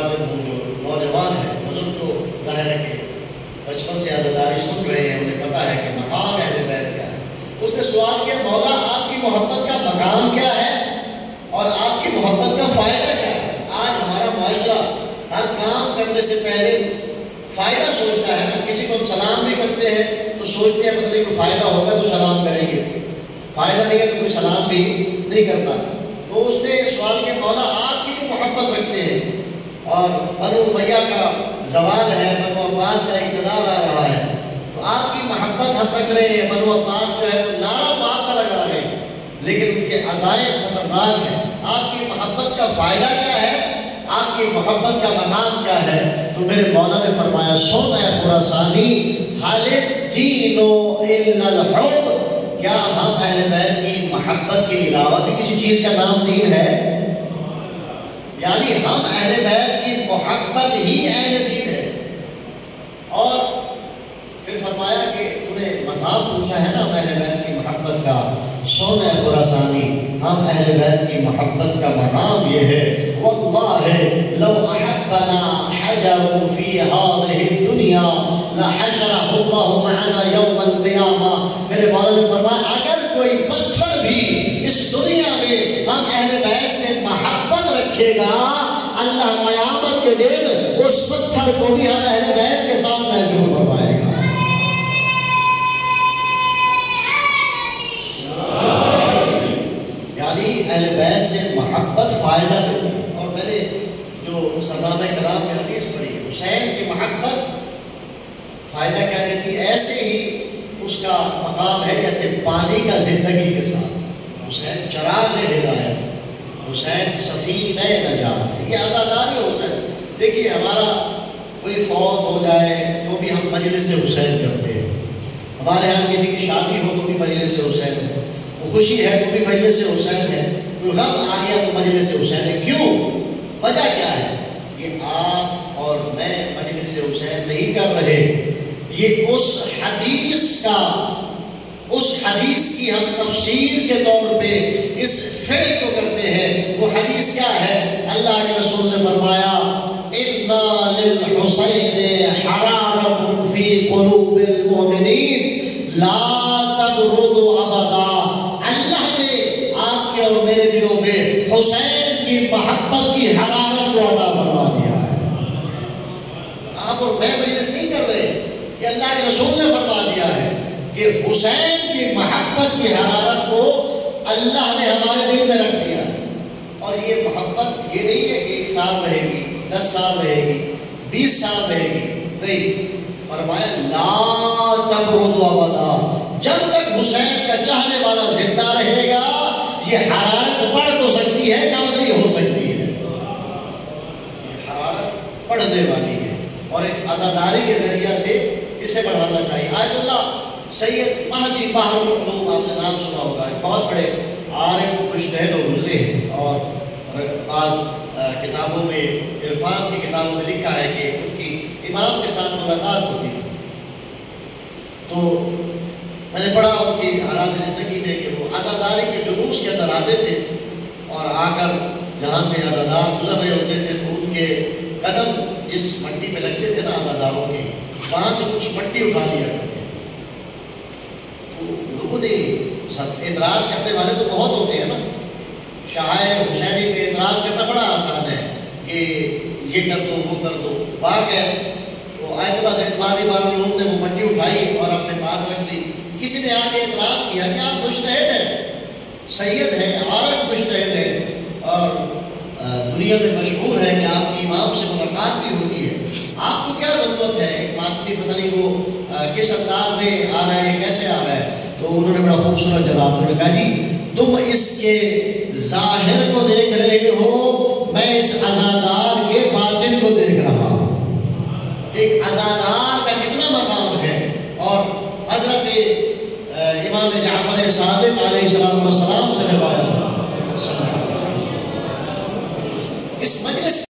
خادم ہوں جو نوجوان ہیں، بزرگ تو ظاہر ہے کہ بچپن سے عزاداری سن رہے ہیں، انہیں پتہ ہے کہ مقام اہل بیت کیا ہے۔ اس نے سوال کیا مولا آپ کی محبت کا مقام کیا ہے اور آپ کی محبت کا فائدہ کیا ہے؟ آج ہمارا معاشرہ ہر کام کرنے سے پہلے فائدہ سوچتا ہے نا، کسی کو ہم سلام بھی کرتے ہیں تو سوچتے ہیں مطلب کوئی فائدہ ہوگا تو سلام کریں گے، فائدہ نہیں ہے تو کوئی سلام بھی نہیں کرتا۔ تو اس نے سوال کیا مولا آپ کی جو محبت رکھتے ہیں اور بنو امیہ کا زوال ہے، بنو عباس کا اقتدار آ رہا ہے، تو آپ کی محبت ہم رکھ رہے ہیں، بنو عباس جو ہے وہ نعرہ پاک کا لگا رہے ہیں لیکن ان کے عزائم خطرناک ہیں، آپ کی محبت کا فائدہ کیا ہے، آپ کی محبت کا مقام کیا ہے؟ تو میرے مولا نے فرمایا سن اے خراسانی حل الدین الا الحب، کیا ہم اہل بیت کی محبت کے علاوہ بھی کسی چیز کا نام دین ہے؟ یعنی ہم اہل بیت کی محبت ہی اہل دین ہے۔ اور پھر فرمایا کہ تُونے مقام پوچھا ہے نا اہل بیت کی محبت کا، سن اے خراسانی ہم اہل بیت کی محبت کا مقام یہ ہے واللہ لو احبنا حجر فی هذه الدنیا لحشرہ اللہ معنا یوم القیامہ۔ میرے مولا نے فرمایا اگر کوئی پتھر بھی اس دنیا میں ہم اہل بیت سے محبت رکھے گا، اللہ قیامت کے دن اس پتھر کو بھی ہم اہل بیت کے ساتھ محشور فرمائے گا۔ یعنی اہل بیت سے محبت فائدہ دیتی ہے۔ اور میں نے جو سردار کلام میں حدیث پڑھی ہے، حسین کی محبت فائدہ کیا دیتی ہے؟ ایسے ہی اس کا مقام ہے جیسے پانی کا زندگی کے ساتھ، حسین چراغ ہدایت، حسین سفینہ نجات ہے، یہ عزاداری حسین۔ دیکھیے ہمارا کوئی فوت ہو جائے تو بھی ہم مجلس حسین کرتے ہیں، ہمارے ہاں کسی کی شادی ہو تو بھی مجلس حسین ہے، خوشی ہے تو بھی مجلس حسین ہے، کوئی غم آ گیا تو مجلس حسین ہے۔ کیوں؟ وجہ کیا ہے؟ یہ آپ اور میں مجلس حسین نہیں کر رہے، یہ اس حدیث کی ہم تفسیر کے طور پہ اس فعل کو کرتے ہیں۔ وہ حدیث کیا ہے؟ اللہ کے رسول نے فرمایا اِنَّا لِلْحُسَيْنِ حَرَارَةٌ فِي قُلُوبِ الْمُؤْمِنِينَ لَا تَبْرُدُ أَبَدًا۔ اللہ نے آپ کے اور میرے دلوں میں حسین کی محبت کی حرارت کو عطا فرما دیا ہے۔ آپ اور میں مجلس نہیں کر رہے، یہ اللہ کے رسول نے فرما دیا ہے کہ حسین کی محبت کی حرارت کو اللہ نے ہمارے دل میں رکھ دیا ہے۔ اور یہ محبت یہ نہیں ہے کہ 1 سال رہے گی، 10 سال رہے گی، 20 سال رہے گی، نہیں، فرمایا لا تبرد ابدا، جب تک حسین کا چاہنے والا زندہ رہے گا یہ حرارت بڑھ تو سکتی ہے، کم نہیں ہو سکتی ہے، یہ حرارت بڑھنے والی ہے اور ایک عزاداری کے ذریعہ سے اسے بڑھانا چاہیے۔ آیت اللہ سید مہدی بحر العلوم، آپ نے نام سنا ہوگا، بہت بڑے عارف و مجتہد و گزرے ہیں، اور بعض کتابوں میں عرفان کی کتابوں میں لکھا ہے کہ ان کی امام کے ساتھ ملاقات ہوتی تھی، تو میں نے پڑھا ان کی حالات زندگی میں کہ وہ عزاداری کے جلوس کے اندر آتے تھے اور آ کر جہاں سے عزادار گزر رہے ہوتے تھے تو ان کے قدم جس مٹی پہ لگتے تھے نا عزاداروں کے، وہاں سے کچھ مٹی اٹھا لیا کرتے۔ تو لوگوں نے اعتراض کرنے والے تو بہت ہوتے ہیں نا، شاعر حسینی پہ اعتراض کرنا بڑا آسان ہے کہ یہ کر دو وہ کر دو، بات ہے تو آیت اللہ سید مہدی بحر العلوم نے وہ مٹی اٹھائی اور اپنے پاس رکھ دی۔ کسی نے آگے اعتراض کیا کہ آپ مجتہد ہیں، سید ہیں، عارف مجتہد ہیں، اور دنیا میں مشہور ہے کہ آپ کی امام سے ملاقات بھی ہوتی ہے، آپ کو کیا ضرورت ہے؟ ایک آدمی پتہ نہیں وہ کس انداز میں آ رہا ہے، کیسے آ رہا ہے؟ تو انہوں نے بڑا خوبصورت جواب دیا، کہا جی تم اس کے ظاہر کو دیکھ رہے ہو، میں اس عزادار کے باطن کو دیکھ رہا ہوں۔ ایک عزادار کا کتنا مقام ہے، اور حضرت امام جعفر صادق علیہ السلام سے روایت ہے، اس مجلس